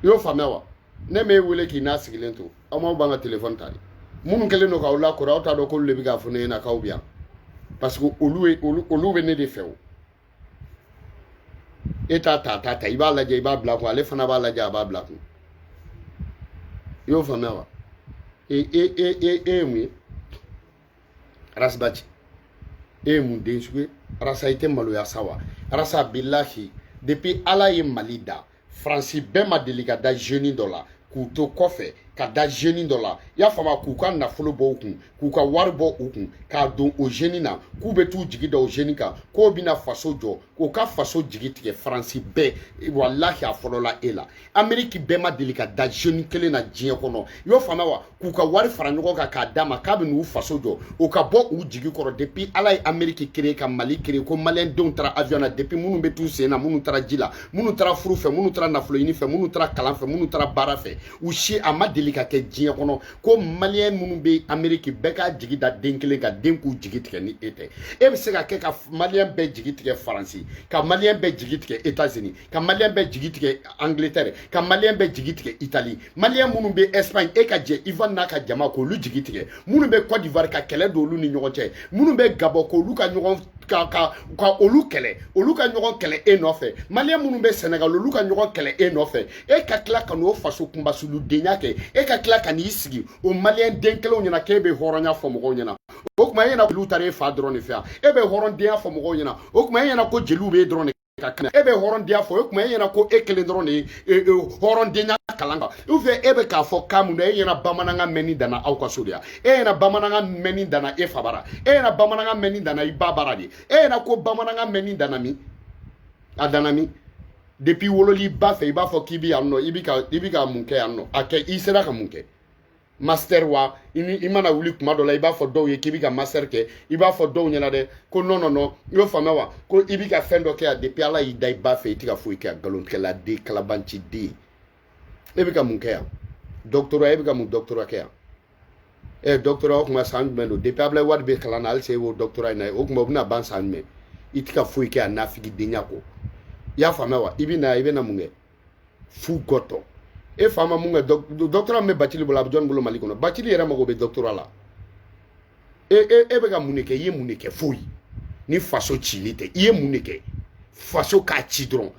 i y'o faamuya wa ne m'e wele k'i n'a sigilen to aw m'aw ban ka téléphone ta de minnu kɛlen don k'aw lakɔrɔ aw t'a dɔn k'olu de bɛ k'a fɔ ne ɲɛna k'aw bɛ yan parce que olu bɛ ne de fɛ o e t'a ta a t'a ta i b'a lajɛ i b'a bila kun ale fana b'a lajɛ a b'a bila kun i y'o faamuya wa e ye mun ye Arasibaci e ye mun den sugu ye Arasa i tɛ maloya sa wa Arasa bilahi depuis ala ye Mali da Faransi bɛɛ ma deli ka da jeune dɔ la k'u to kɔfɛ ka da jeune dɔ la i y'a faamuya k'u ka nafolo bɔ u kun k'u ka wari bɔ u kun k'a don o jeune na k'u bɛ t'u jigi da o jeune kan k'o bɛna faso jɔ k'o ka faso jigi tigɛ Faransi bɛɛ walahi a fɔlɔ la e la Amérique bɛɛ ma deli ka da jeune kelen na diɲɛ kɔnɔ i y'o faamuya wa k'u ka wari fara ɲɔgɔn kan k'a d'a ma k'a bɛ n'u faso jɔ o ka bɔ u jigi kɔrɔ depuis ala ye Amérique créé ka Mali créé ko maliyɛn denw taara avion na depuis minnu bɛ t'u sen na minnu taara ji la minnu taara furu fɛ minnu taara nafolo ɲini fɛ minnu taara kalan fɛ minnu taara baara fɛ u si a ma deli ka kɛ diɲɛ kɔnɔ ko maliyɛn minnu bɛ Amérique bɛɛ k'a jigi da den kelen ka den k'u jigi tigɛ ni e tɛ e bɛ se ka kɛ ka maliyɛn bɛɛ jigi tigɛ Faransi ka maliyɛn bɛɛ jigi tigɛ États-Unis ka maliyɛn bɛɛ jigi tigɛ Angleterre ka maliyɛn bɛɛ jigi tigɛ Italie maliyɛn minnu bɛ Espagne e ka jɛ Ivan n'a ka jama k'olu jigi tigɛ minnu bɛ Côte d'Ivoire ka kɛlɛ don olu ni ɲɔgɔn cɛ minnu bɛ Gabon k'olu ka ɲɔgɔn ka olu ka ɲɔgɔn kɛlɛ e nɔfɛ maliyɛn minnu bɛ Sénégal olu ka ɲɔgɔn kɛlɛ e nɔfɛ e ka tila ka n'o faso kunbasuludenya kɛ e ka tila ka n'i sigi o maliyɛn den kelenw ɲɛna k'e bɛ hɔrɔnya fɔ mɔgɔw ɲɛna o tuma e ɲɛna olu taara e fa dɔrɔn de fɛ yan e bɛ hɔrɔndenya fɔ mɔgɔw ɲɛna o tuma e ɲɛna ko jeliw bɛ e dɔrɔn de ka kɛnɛ e bɛ hɔrɔndenya fɔ o tuma e ɲɛna ko e kelen dɔrɔn de ye hɔrɔndenya kalan kan ou bien e bɛ k'a fɔ kan mun na e ɲɛna bamanankan mɛnni danna aw ka so de yan e ɲɛna bamanankan mɛnni danna e fa bara e ɲɛna bamanankan mɛnni danna i ba bara de e ɲɛna ko bamanankan mɛnni danna min a danna min depuis wololi ba fɛ i b'a fɔ k'i bɛ yan nɔ i bɛ ka mun kɛ yan nɔ a kɛ i sera ka mun kɛ master wa i mana wuli kuma dɔ la i b'a fɔ dɔw ye k'i bɛ ka master kɛ i b'a fɔ dɔw ɲɛna dɛ ko non non non i y'o faamuya wa ko i bɛ ka fɛn dɔ kɛ yan depuis ala y'i da i ba fɛ i tɛ ka foyi kɛ yan nkalontigɛla den kalabanci den e bɛ ka mun kɛ yan doctorat e bɛ ka mun doctorat kɛ yan doctorat o tuma san jumɛn don depuis Ablaye Wade bɛ kalan na hali se o doctorat in na o tuma o bɛna ban san jumɛn i tɛ ka foyi kɛ yan nafigi denya kɔ i y'a faamuya wa i bɛ na mun kɛ fu goto e fama munga docteur me Bathily bolo abjon bolo Mali kono Bathily era mago be doctorat la e be ga munike ye munike foyi ni faso chilite ye munike faso ka ci dron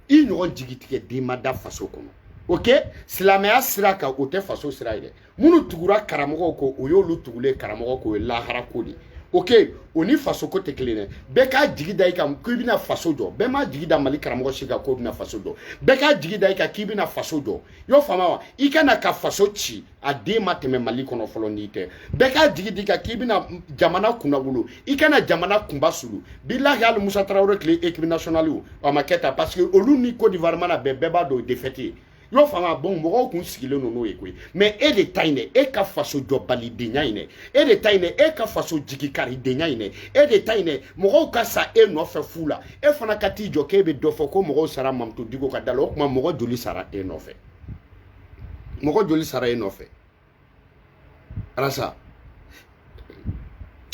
i ɲɔgɔn jigitike dima da faso kono ok silamɛya sira kan o tɛ faso sira ye dɛ minnu tugura karamɔgɔw ko o y'olu tugulen karamɔgɔ ko ye lahara ko de ok o ni faso ko tɛ kelen dɛ bɛɛ k'a jigi da i kan k'i bɛna faso jɔ bɛɛ m'a jigi da Mali karamɔgɔ si kan k'o bɛna faso jɔ bɛɛ k'a jigi da i kan k'i bɛna faso jɔ y'o faamu wa i kana ka faso ci a den ma tɛmɛ Mali kɔnɔ fɔlɔ n'i tɛ bɛɛ k'a jigi di kan k'i bɛna jamana kunnawolo i kana jamana kunba sulu bilahi hali Musa Tarawele tile équipe nationale o a ma kɛ tan parce que olu ni Côte d'Ivoire mana bɛn bɛɛ b'a dɔn défaite ye y'o faamu bon mɔgɔw kun sigilen don n'o ye koyi mais e de ta in dɛ e ka faso jɔbalidenya in dɛ e de ta in dɛ e ka faso jigikaridenya in dɛ e de ta in dɛ mɔgɔw ka sa e nɔfɛ fu la e fana ka t'i jɔ k'e bɛ dɔ fɔ ko mɔgɔw sara Mamutu Diko ka da la o tuma mɔgɔ joli sara e nɔfɛ mɔgɔ joli sara e nɔfɛ alasa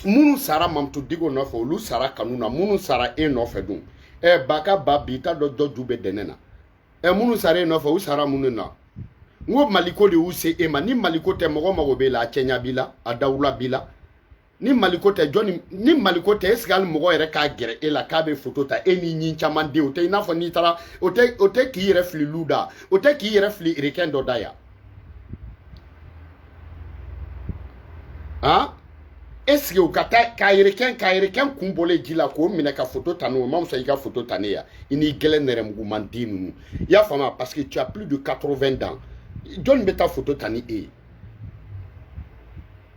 minnu sara Mamutu Diko nɔfɛ olu sara kanu na minnu sara e nɔfɛ dun baka ba bi t'a dɔn dɔ ju bɛ dɛnɛ na minnu sara e nɔfɛ u sara minnu na n ko Maliko de y'u se e ma ni Maliko tɛ mɔgɔ mago b'e la a cɛɲa b'i la a dawula b'i la ni Maliko tɛ jɔnni ni Maliko tɛ est-ce que hali mɔgɔ yɛrɛ k'a gɛrɛ e la k'a bɛ photo ta e ni ɲin caman den o tɛ i n'a fɔ n'i taara o tɛ k'i yɛrɛ fili lu da o tɛ k'i yɛrɛ fili requin dɔ da yan han est-ce que u ka taa k'a requin kun bɔlen ji la k'o minɛ ka photo ta n'o ma musa i ka photo ta ne ya i n'i gɛlɛn nɛrɛmuguman den ninnu i y'a faamu parce que tu as plus de 80 ans jɔnni bɛ taa photo ta ni e ye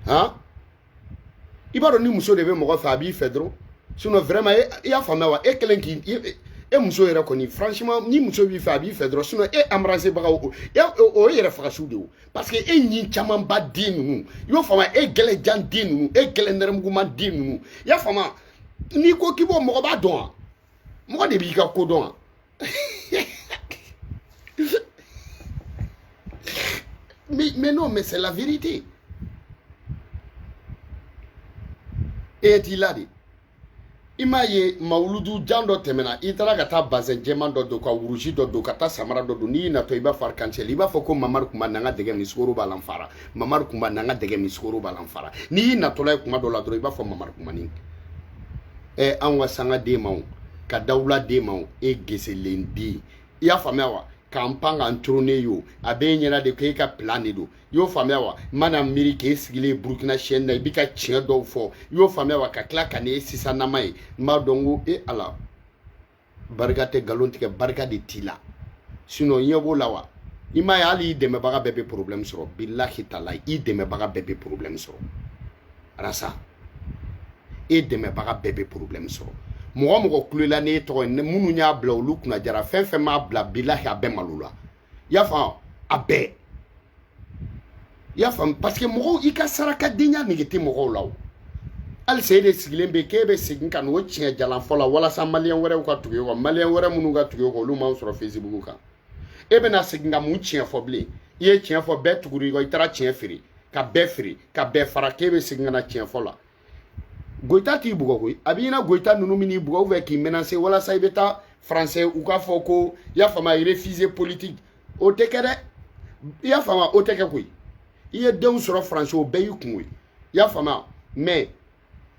han i b'a dɔn ni muso de bɛ mɔgɔ fɛ a b'i fɛ dɔrɔn sinon vraiment i y'a faamuya wa e kelen k'i e muso yɛrɛ kɔni franchement ni muso b'i fɛ a b'i fɛ dɔrɔn sinon e embrasser baga o ye yɛrɛ fagasiw de o parce que e ɲin caman ba den ninnu i y'o faamuya e gɛlɛn jan den ninnu e gɛlɛn nɛrɛmuguman den ninnu i y'a faamuya n'i ko k'i b'o mɔgɔ b'a dɔn wa mɔgɔ de b'i ka ko dɔn wa mais non mais c'est la vérité e t'i la de i m'a ye mawuludu jan dɔ tɛmɛna i taara ka taa bazɛn jɛman dɔ don ka wurusi dɔ don ka taa samara dɔ don n'i natɔ i b'a fɔ arc-en-ciel i b'a fɔ ko Mamadu Kunba n'an ka dɛgɛ min sukoro b'a la n fara Mamadu Kunba n'an ka dɛgɛ min sukoro b'a la n fara n'i natɔla ye kuma dɔ la dɔrɔn i b'a fɔ Mamadu Kunbanin anw ka sanga den ma o ka dawula den ma o e geselen den i y'a faamuya wa k'an pan k'an trôner yo a bɛ ɲɛna de k'e ka plan de don i y'o faamuya wa mana miiri k'e sigilen Burukina chaîne na i b'i ka tiɲɛ dɔw fɔ i y'o faamuya wa ka tila ka n'e sisanama ye n b'a dɔn ko e ala barika tɛ nkalon tigɛ barika de t'i la sinon ɲɛ b'o la wa i m'a ye hali i dɛmɛbaga bɛɛ bɛ problème sɔrɔ bilahi talahi i dɛmɛbaga bɛɛ bɛ problème sɔrɔ alasa e dɛmɛbaga bɛɛ bɛ problème sɔrɔ mɔgɔ mɔgɔ kulela ne tɔgɔ ye minnu y'a bila olu kunna jara fɛn fɛn m'a bila bilahi a bɛɛ malo la i y'a faamu a bɛɛ i y'a faamu parce que mɔgɔw i ka sarakadenya nege tɛ mɔgɔw la o halisa e de sigilen bɛ k'e bɛ segin ka n'o tiɲɛ jalan fɔ la walasa maliyɛn wɛrɛw ka tugu e kɔ maliyɛn wɛrɛ minnu ka tugu e kɔ olu m'anw sɔrɔ Facebook kan e bɛna segin ka mun tiɲɛ fɔ bilen i ye tiɲɛ fɔ bɛɛ tugura i kɔ i taara tiɲɛ feere ka bɛɛ feere ka bɛɛ fara k'e bɛ segin ka na tiɲɛ fɔ la Goïta t'i bugɔ koyi a b'i na Goïta ninnu min n'i bugɔ ou bien k'i menacer walasa i bɛ taa français u k'a fɔ ko i y'a faamuya réfugié politique o tɛ kɛ dɛ i y'a faamuya o tɛ kɛ koyi i ye denw sɔrɔ français o bɛɛ y'i kun ye i y'a faamuya mais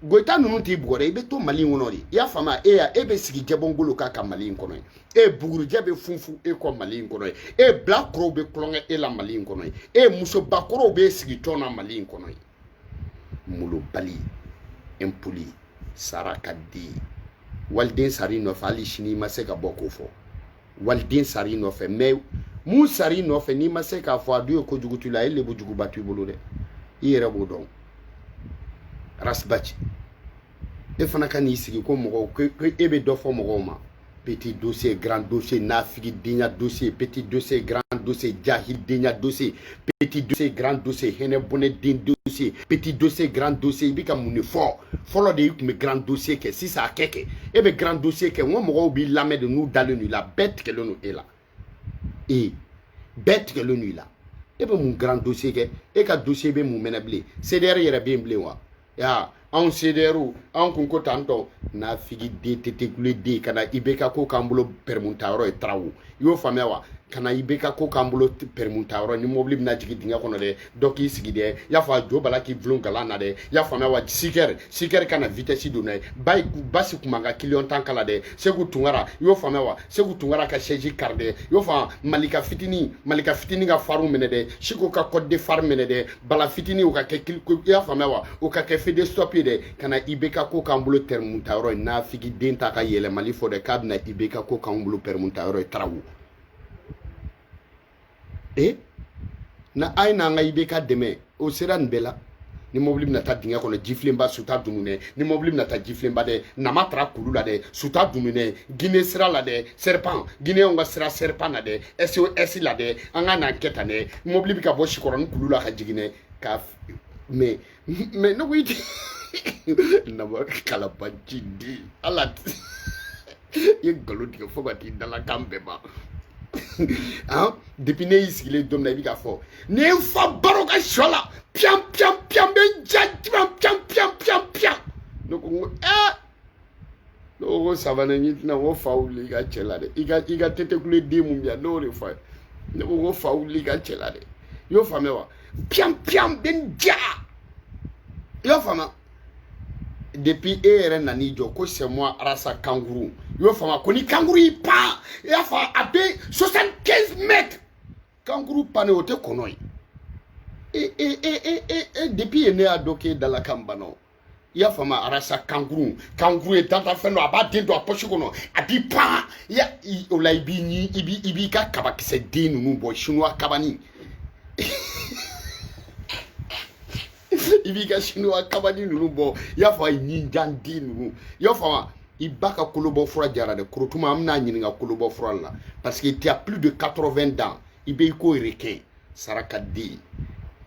Goïta ninnu t'i bugɔ dɛ i bɛ to Mali in kɔnɔ de i y'a faamuya e bɛ sigi Jɛbɔngolo kan ka Mali in kɔnɔ ye bugurijɛ bɛ funfun e kɔ Mali in kɔnɔ ye bilakorow bɛ kulonkɛ e la Mali in kɔnɔ ye musobakɔrɔw bɛ sigi tɔn na Mali in kɔnɔ ye molobali impoli sara ka di waliden sari nɔfɛ hali sini i ma se ka bɔ k'o fɔ waliden sari nɔfɛ mais mun sari nɔfɛ n'i ma se k'a fɔ a dun ye kojugu t'u la e lebujuguba t'u bolo dɛ i yɛrɛ b'o dɔn rasbaci e fana ka n'i sigi ko mɔgɔw ko e bɛ dɔ fɔ mɔgɔw ma petit dossier grand dossier nafigidenya dossier petit dossier grand dossier jahidenya dossier petit dossier grand dossier hɛnɛbɔnɛden dossier petit dossier grand dossier i bɛ ka mun de fɔ fɔlɔ de i tun bɛ grand dossier kɛ sisan a kɛ e bɛ grand dossier kɛ n ko mɔgɔw b'i lamɛn de n'u dalen don i la bɛɛ tigɛlen don e la bɛɛ tigɛlen don i la e bɛ mun grand dossier kɛ e ka dossier bɛ mun mɛnɛ bilen CDR yɛrɛ bɛ yen bilen wa anw CDR anw kun ko tan tɔ nafigiden tɛtɛkule den ka na i bɛ ka ko k'an bolo pɛrɛmutayɔrɔ ye tarawo i y'o faamuya wa kana ibeka ko kambulo permuta ro ni mobile na jigi dinga kono de doki sigi de ya fa jo bala ki vlon gala na de ya fa ma wa siker kana vitesse do na bay basi kumanga kilion tankala de segu tungara yo fa ma wa segu tungara ka sheji karde yo fa malika fitini ga faru mene de shiko ka code de far mene de bala fitini o ka ke ya fa ma wa o ka ke fede stop de kana ibeka ko kambulo permuta ro na figi denta ka yele mali fo de kabna ibeka ko kambulo permuta ro trawu na aina nga ibeka deme o sera nbela ni mobile na ta dinga kono jiflemba suta dunune ni mobile na ta jiflemba de na matra kulula de suta dunune gine sera la de serpent gine onga sera serpent na de SOS la de anga na keta ne mobile ka bo shikoron kulula ka jigine ka mais no wait na ba kala banjindi ala ye galo diga fogati dala kambe ba hein depuis ne isigile dom na bika fo ne fa baroka shola piam be piam no ko no savana ni na wo fauli ga chela de iga tete kule de mumbia no le fa ne wo fauli ga chela de yo famewa piam ben ja yo fama depuis nani jo ko c'est moi rasa kangourou yo fama ko ni kangourou pa ya fa abe 75 mètres kangourou pa ne ote konoi depuis ne a doké dans la kambano ya fama rasa kangourou est dans ta feno aba den do apochi kono abi pa ya o la ibi ni ibi ka kabakise den nu bo chinois kabani ibi ka chinois kabani nu bo ya fa ninjan din nu yo fa ibaka kolobo fura jara de kurutuma amna nyinga kolobo fura la parce que il y a plus de 80 ans ibe ko requin saraka di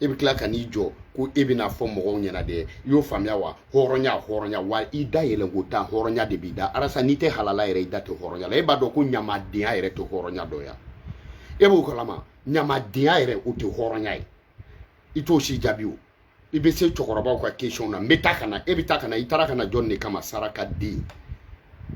ibi kla kanijo ko ebina fo mo nyana de yo famia wa horonya wa ida yele ngota horonya de bida arasa nite halala ere ida to horonya le ba do ko nyama dia ere to horonya do ya ebo ko lama nyama dia ere o to horonya ito shi jabiu ibe se chokoroba kwa question na metakana ebitakana itarakana jonne kama saraka di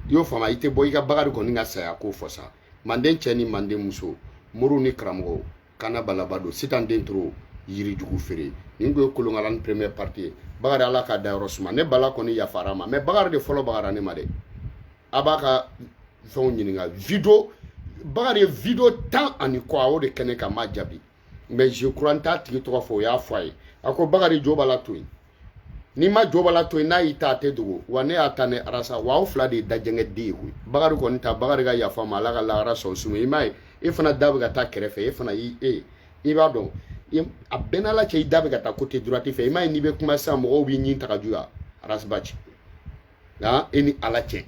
yo fama ite boyga bagari ko ninga saya ko fosa manden cheni mande muso muru ni kramgo kana balabado sitan dentro yiri jugu fere ningo kolongalan première partie bagari ala ka da rosma ne bala ko ni ya farama mais bagari de folo bagara ne made abaka fon nyinga bagari video tant ani ko awo de kene ka majabi mais je crois ta tigi to fo ya foi ako bagari jobala toy ni ma jobala toy na ita te dugo wane atane arasa wa fla de dajenge di hu bagari ko nta bagari ga ya fama la ga la raso sumu imai ifana dabuga ta kerefe ifana iba don abenala che dabuga ta côté droite fe imai ni be kuma sa mo wi nyin ta kajua arasbachi na eni alache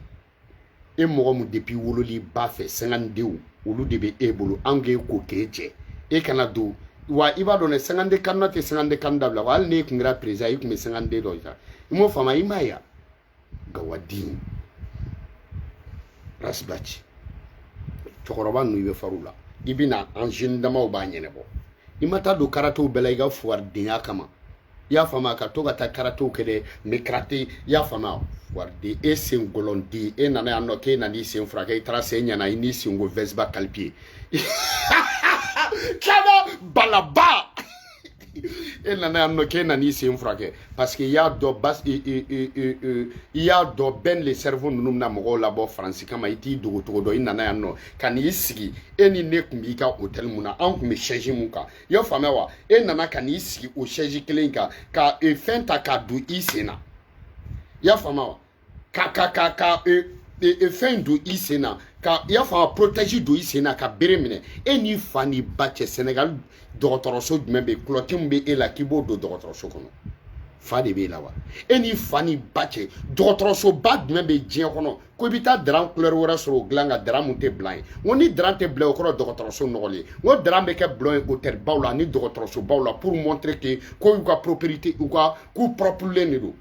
mo mu depuis wololi ba fe 52 olu de be ebolo ange ko keje kana do wa iba don 50 kanna te 50 kanda bla wal ne kungra preza yi kuma 50 do ja mo fama imaya gawadin rasbachi chokoroba nu ibe farula ibina anjin dama o ba nyene bo imata do karato belayga fuar dinya kama ya fama ka to gata karato kede mekrate ya fama fuar de esen golondi nana no ke na ni sen fraka itra senya na ni singo vesba kalpie kama balaba nana no ke na ni sen fraka parce que ya do bas ya do ben le cerveau num na mo labo france kama iti do to do nana no kan isigi eni ne kumbi ka hotel muna an kumi cheji muka yo fama wa nana kan isigi o cheji klinka ka fenta ka du isena ya fama wa ka fin do isena ka ya fa protéger do isena ka beremine eni fani bache Sénégal docteur membe clotimbe e la kibo do docteur kono fade be lawa eni fani bache docteur bad membe je kono ko bita dran couleur wora so glanga dran monte blanc woni dran te blanc ko docteur nogoli wo dran be ke blanc hôtel bawla ni docteur bawla pour montrer que ko ka propriété ou ka ku propre lenido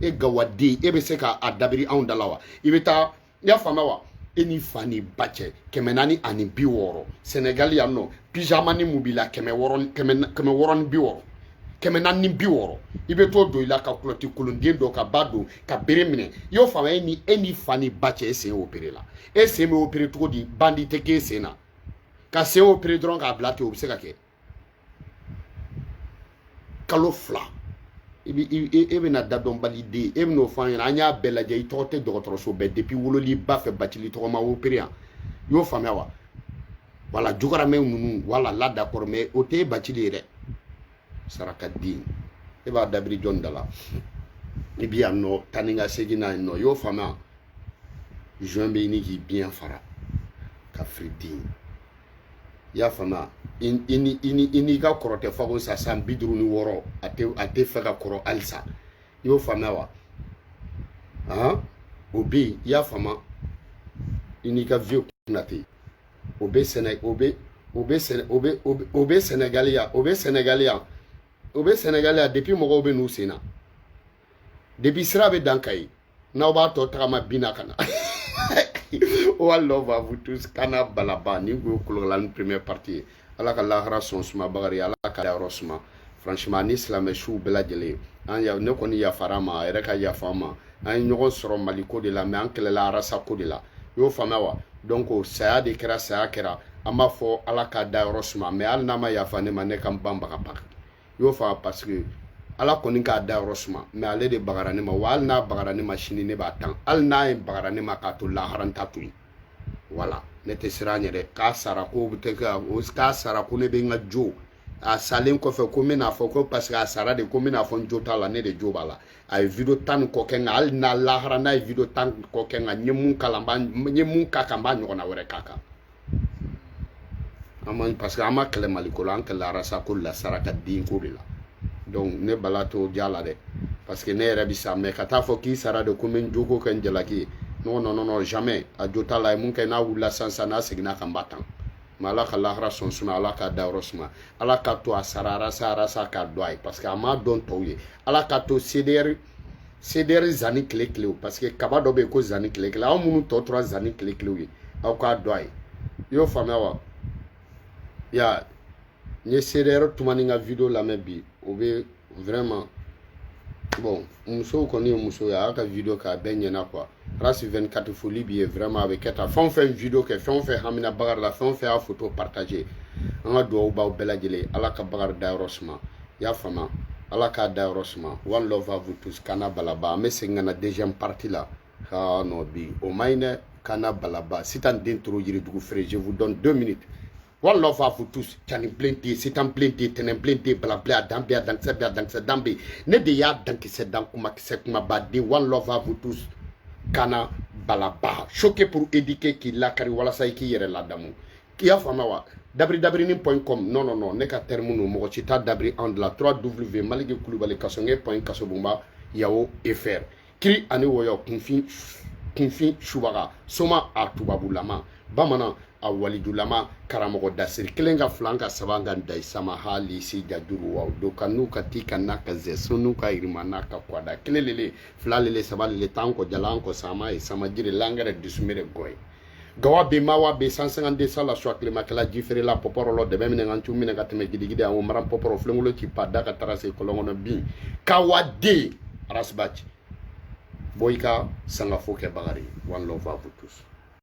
e gawadi e be se ka adabiri on dalawa ibita ya fama wa eni fani bache kemenani ani biworo Sénégal ya no pyjama ni mobila kemeworon biworo kemenani biworo ibe to do ila ka kloti kulundie do ka bado ka beremine yo fama eni fani bache ese opere la ese me opere to di bandite ke sena ka sen opéré dɔrɔn k'a bila ten o bɛ se ka kɛ kalo 2 e bɛna dadɔnbali den e bɛn'o fɔ an ɲɛna an y'a bɛɛ lajɛ i tɔgɔ tɛ dɔgɔtɔrɔso bɛɛ depuis wololi ba fɛ Bacili tɔgɔ ma opéré yan i y'o faamuya wa wala jogaramɛ ninnu wala là d'accord mais o tɛ Bacili ye dɛ saraka den e b'a dabiri jɔn da la i bi yan nɔ tani ka segin na yen nɔ i y'o faamuya juin bɛ ɲini k'i biɲɛ fara ka firi den i y'a faamuya i n'i ka kɔrɔ tɛ fago sa san 56 a tɛ fɛ ka kɔrɔ halisa i y'o faamuya wa o bɛ yen i y'a faamuya i n'i ka vieux Konate o bɛ Sénégaliya depuis mɔgɔw bɛ n'u sen na depuis sira bɛ dan Kayi n'aw b'a tɔ tagama bina ka na One love à vous tous kana balaba ni ko kolokala première partie ala ka lahara son suma bagari ala ka yɔrɔ suma franchement ni silamɛ su bɛɛ lajɛlen an ya ne kɔni yafara ma a yɛrɛ ka yafa ma an ye ɲɔgɔn sɔrɔ Mali ko de la mais an kɛlɛla arasa ko de la i y'o faamuya wa donc saya de kɛra saya kɛra an b'a fɔ ala ka da yɔrɔ suma mais hali n'a ma yafa ne ma ne kan ban bagabaga i y'o faamuya parce que ala kɔni k'a da yɔrɔ suma mais ale de bagara ne ma wa hali n'a bagara ne ma sini ne b'a tan hali n'a ye bagara ne ma k'a to lahara n t'a to yen voilà ne tɛ siran ɲɛ dɛ k'a sara ko bɛ k'a sara ko ne bɛ n ka jo a salen kɔfɛ ko n bɛna fɔ ko parce que a sara de ko n bɛna fɔ n jo t'a la ne de jo b'a la a ye video 10 kɔ kɛ n kan hali n'a lahara n'a ye video 10 kɔ kɛ n kan n ye mun kalan n ye mun k'a kan n b'a ɲɔgɔnna wɛrɛ k'a kan parce que an ma kɛlɛ Maliko la an kɛlɛ arasa ko la saraka den ko de la donc ne bala to ja la dɛ parce que ne yɛrɛ bɛ sa mais ka taa fɔ k'i sara de ko n bɛ n jogo kɛ n jalaki ye non jamais a jo t'a la ye mun kɛ n'a wulila sisan n'a seginna kan n b'a tan mais ala ka lahara sɔn suma ala ka dayɔrɔ suma ala ka to a sara arasa k'a dɔn a ye parce que a m'a dɔn tɔw ye ala ka to CDR zani tile o parce que kaba dɔ bɛ yen ko zani tile aw minnu tɔ tora zani tile ye aw k'a dɔn a ye i y'o faamuya wa ya n ye CDR tumani ka video lamɛn bi o bɛ vraiment bon musow kɔni ye muso ye a y'a ka video k'a bɛɛ ɲɛna quoi Race 24 foli b'i ye vraiment a bɛ kɛ tan fɛn o fɛn video kɛ fɛn o fɛn hamina Bakari la fɛn o fɛn y'a photo partager an ka dugawu b'aw bɛɛ lajɛlen ala ka Bakari dayɔrɔ suma i y'a faamuya ala k'a dayɔrɔ suma one love à vous tous kana balaba an bɛ segin ka na deuxième partie la non bi o ma ɲi dɛ kana balaba Sitan den toro yiridugu feere je vous donne 2 minutes. One love à vous tous, Tchani Blende, Sitan Blende, Tenen Blende, Blabla, Dambe, Dankse, Dambe, ne de ya Dankise, Dankuma, Kisekuma, Badi, one love à vous tous, Kana, Balaba, choqué pour éduquer qui l'a carré, voilà ça qui est là d'amour. Qui a famawa, dabri.com, non, ne ka termino, mochita dabri en la 3W, malige kulubale kasonge, kasobumba, yao, fr. Kiri ani woyo, kunfin, shubaga, soma a tubabulama, bamana, a walidulama karamɔgɔ dasiri kelen ka filan ka saba ka da sama hali si jajuru wa do ka n'u ka ti ka n'a ka zɛ so n'u ka yirima n'a ka kwada kelen lele fila lele saba lele tan kɔ jalan kɔ sama ye sama jiri langɛrɛ dusumere gɔye gawa be mawa be 152 sala so aklimakala jifere la poporo lo de bemine ngantu mine ka teme gidigide an maram poporo flengulo ti pada ka tarase kolongono bin kawade rasbach boyka sanga foke bagari one love à vous tous.